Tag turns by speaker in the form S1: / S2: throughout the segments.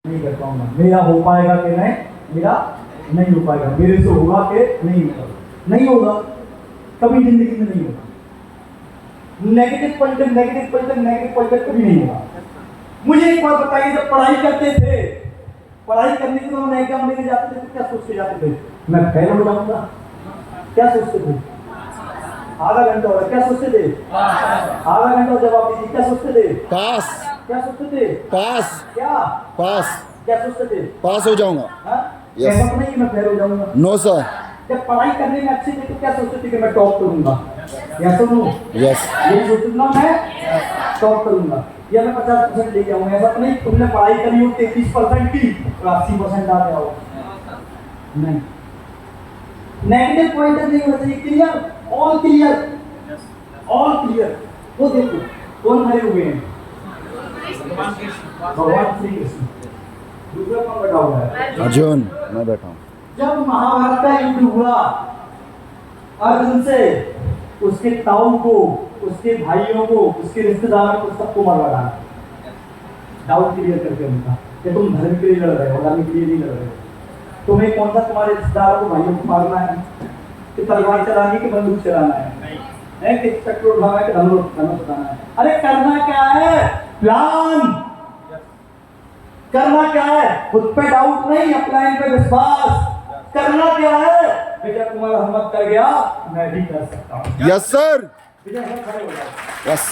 S1: नहीं कर पाऊंगा, मेरा हो पाएगा कि नहीं, मेरा नहीं हो पाएगा, मेरे से होगा कि नहीं होगा, नहीं होगा, कभी जिंदगी में नहीं होगा। नेगेटिव पॉइंट कभी नहीं होगा। मुझे एक बात बताइए, जब पढ़ाई करते थे, पढ़ाई करने के बाद एग्जाम देने जाते थे तो क्या सोच के जाते थे? मैं फेल हो जाऊंगा। क्या सोचते थे? आधा घंटा हो रहा, क्या सोचते थे? आधा घंटा जवाब दीजिए, क्या सोचते थे?
S2: पास।
S1: क्या सोचते थे?
S2: पास।
S1: क्या
S2: पास।
S1: क्या सोचते थे?
S2: पास हो जाऊंगा। Yes.
S1: ऐसा तो नहीं कि मैं फेल हो जाऊंगा।
S2: No sir.
S1: जब पढ़ाई करने में अच्छे थे तो क्या सोचते थे कि मैं टॉप करूंगा? या तो नो,
S2: यस।
S1: यही सोचते ना मैं टॉप करूंगा या मैं 50% ले जाऊंगा। ऐसा तो नहीं तुमने पढ़ाई करी हो 33% की और 80% आ गया हो। नहीं, नेगेटिव पॉइंट नहीं होना चाहिए। Clear, all clear, all clear. वो देखो कौन खड़े हुए हैं? भगवान श्री कृष्ण। दूसरा कौन बैठा हुआ है?
S2: अर्जुन। मैं बैठा हूँ।
S1: जब महाभारत का युद्ध हुआ अर्जुन से, उसके ताऊ को, उसके भाइयों को, उसके रिश्तेदारों को, सबको मरवा डाला। डाउट क्लियर करके उनका कि तुम धर्म के लिए लड़ रहे हो, धर्म के लिए नहीं लड़ रहे हो। तुम्हें कौन सा तुम्हारे रिश्तेदारों को, भाइयों को मारना है? कि तलवार चलानी कि बंदूक चलाना है कि चक्र उठाना है कि धनुष उठाना है? अरे करना क्या है? प्लान करना क्या है? खुद पे डाउट नहीं, अपलाइन पे विश्वास। करना क्या है? विजय कुमार अहमद कर गया, मैं भी कर सकता हूँ।
S2: Yes sir.
S1: विजय सर खड़े हो जाओ।
S2: यस।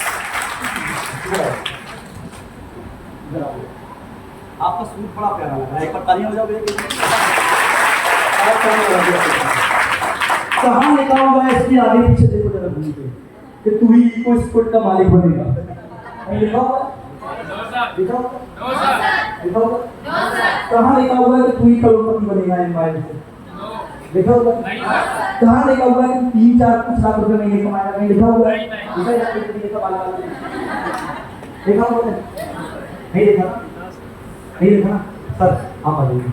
S1: आपका सूट बड़ा प्यारा लग रहा है, एक बार तालियां हो जाओ। कहाँ लिखा हुआ है इसकी आगे पीछे देखो जरा घूम के कि तू ही इको स्पोर्ट का मालिक बनेगा? नहीं लिखा हुआ? लिखा हुआ? लिखा हुआ? कहाँ लिखा हुआ है कि तू ही करोड़पति बनेगा एम्पायर से? लिखा हुआ? कहाँ लिखा हुआ है कि 3-4 कुछ लाख रुपए महीने कमाएगा? नहीं लिखा हुआ है? लिखा है? लिखा हुआ है? नहीं लिखा? नहीं लिखा? सर आप आ जाइए,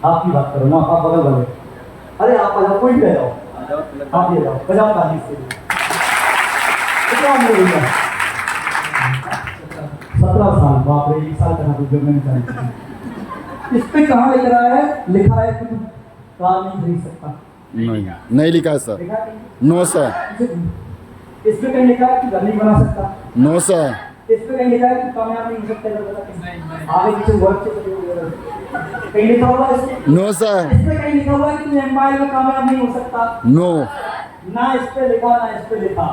S1: आपकी बात करो ना, आप बगल वाले। अरे आप आ जाओ, कोई भी आ जाओ, आप ये जाओ, बजाओ ताली से। कितना उम्र हो गया? 17 साल। बाप रे, 1 साल का था जब मैंने जाना। इस पे कहाँ लिख रहा है? लिखा है कि तुम कार नहीं खरीद सकता।
S2: नहीं लिखा है सर।
S1: लिखा है?
S2: No sir.
S1: इस पे कहीं लिखा है कि घर नहीं बना सकता?
S2: No sir.
S1: इस पे कहीं लिखा है कि कामयाब नहीं हो सकता? आगे पीछे वर्क से कहीं लिखा हुआ है इसमें?
S2: No sir.
S1: इस पे कहीं लिखा हुआ है कि तुम एम्पायर में कामयाब नहीं हो सकता?
S2: नो।
S1: ना इस पे लिखा ना इस पे लिखा।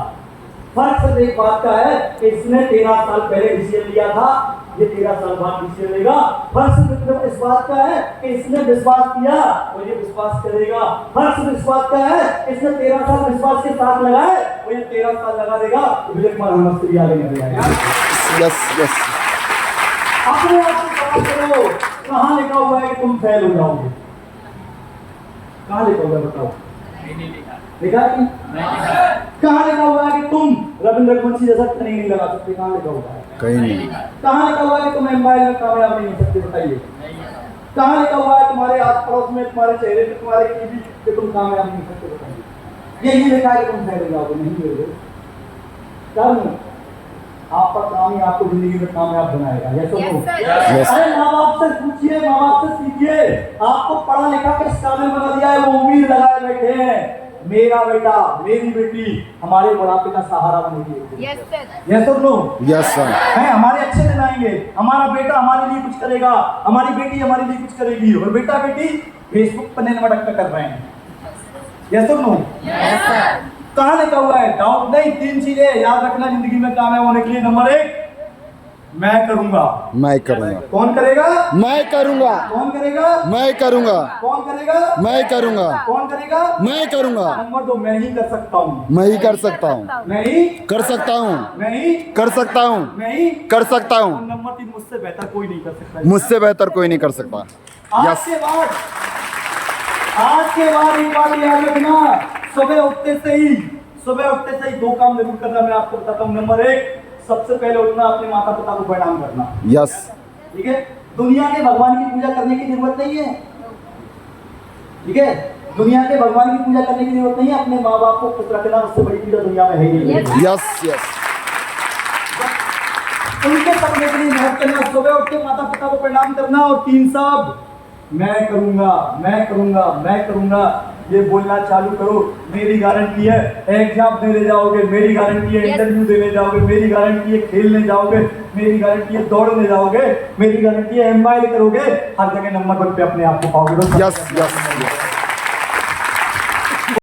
S1: फर्क सिर्फ एक बात का है कि इसने 13 साल पहले डिसीजन लिया था, ये 13 साल बाद डिसीजन लेगा। फर्क सिर्फ इस बात का है कि इसने विश्वास किया और ये विश्वास करेगा। फर्क सिर्फ इस बात का है इसने 13 साल विश्वास के साथ लगाए और ये 13 साल लगा देगा। विजय कुमार अहमद से भी आगे नहीं आएगा।
S2: Yes yes.
S1: अपने आप से सवाल करो, कहाँ लिखा हुआ है कि तुम फेल हो जाओगे? कहाँ लिखा हुआ है बताओ? लिखा है कि कहाँ लिखा हुआ है कि तुम रविंद्र रघुवंशी जैसा ट्रेनिंग नहीं लगा सकते? कहाँ लिखा हुआ है?
S2: कहीं नहीं।
S1: कहाँ लिखा हुआ है कि तुम एम्पायर में कामयाब नहीं हो सकते? बताइए। कहाँ लिखा हुआ है तुम्हारे आस पड़ोस में, तुम्हारे चेहरे पे, तुम्हारे टीवी पे तुम कामयाब नहीं हो सकते? बताइए। यही लिखा है कि तुम फेल हो जाओगे, नहीं हो। क्या नहीं? आपका काम ही आपको जिंदगी में कामयाब बनाएगा। ये तो अरे माँ बाप से पूछिए, माँ बाप से सीखिए। आपको पढ़ा लिखा के काबिल बना दिया है, वो उम्मीद लगाए बैठे हैं मेरा बेटा, मेरी बेटी हमारे बुढ़ापे का सहारा बनेगी। Yes sir. No. Yes sir. है, हमारे अच्छे दिन आएंगे, हमारा बेटा हमारे लिए कुछ करेगा, हमारी बेटी हमारे लिए कुछ करेगी। और बेटा बेटी फेसबुक पर नैन मटक कर रहे हैं। Yes sir. नो। कहाँ लिखा हुआ है? डाउट नहीं, 3 चीजें याद रखना जिंदगी में कामयाब होने के लिए। नंबर 1, मैं करूंगा।
S2: मैं करूंगा।
S1: कौन करेगा?
S2: मैं करूंगा।
S1: कौन करेगा?
S2: मैं करूंगा।
S1: कौन करेगा?
S2: मैं करूंगा।
S1: कौन करेगा?
S2: मैं करूंगा।
S1: नंबर 2, मैं ही कर सकता हूँ।
S2: मैं ही कर सकता हूँ।
S1: मैं ही
S2: कर सकता हूँ।
S1: मैं ही
S2: कर सकता हूँ।
S1: मैं ही
S2: कर सकता
S1: और
S2: हूँ।
S1: नंबर 3, मुझसे बेहतर कोई नहीं कर सकता।
S2: मुझसे बेहतर कोई नहीं कर सकता।
S1: आज
S2: यस।
S1: के बाद एक बात याद रखना, सुबह उठते से ही 2 काम जरूर करना। मैं आपको बताता हूँ। नंबर 1, सबसे पहले उठना, अपने माता पिता को प्रणाम करना।
S2: यस।
S1: ठीक है? दुनिया के भगवान की पूजा करने की जरूरत नहीं है। ठीक है? दुनिया के भगवान की पूजा करने की जरूरत नहीं है। अपने माँ बाप को खुश रखना, उससे बड़ी पूजा दुनिया में है ही नहीं।
S2: Yes yes.
S1: उनके सपने के लिए मेहनत करना, सुबह उठ के माता पिता को प्रणाम करना और 3 शब्द मैं करूंगा, मैं करूंगा, मैं करूंगा, ये बोलना चालू करो। मेरी गारंटी है एग्जाम देने जाओगे, मेरी गारंटी है इंटरव्यू देने जाओगे, मेरी गारंटी है खेलने जाओगे, मेरी गारंटी है दौड़ने जाओगे, मेरी गारंटी है एमआई करोगे, हर जगह नंबर 1 पे अपने आप को पाओगे।
S2: Yes yes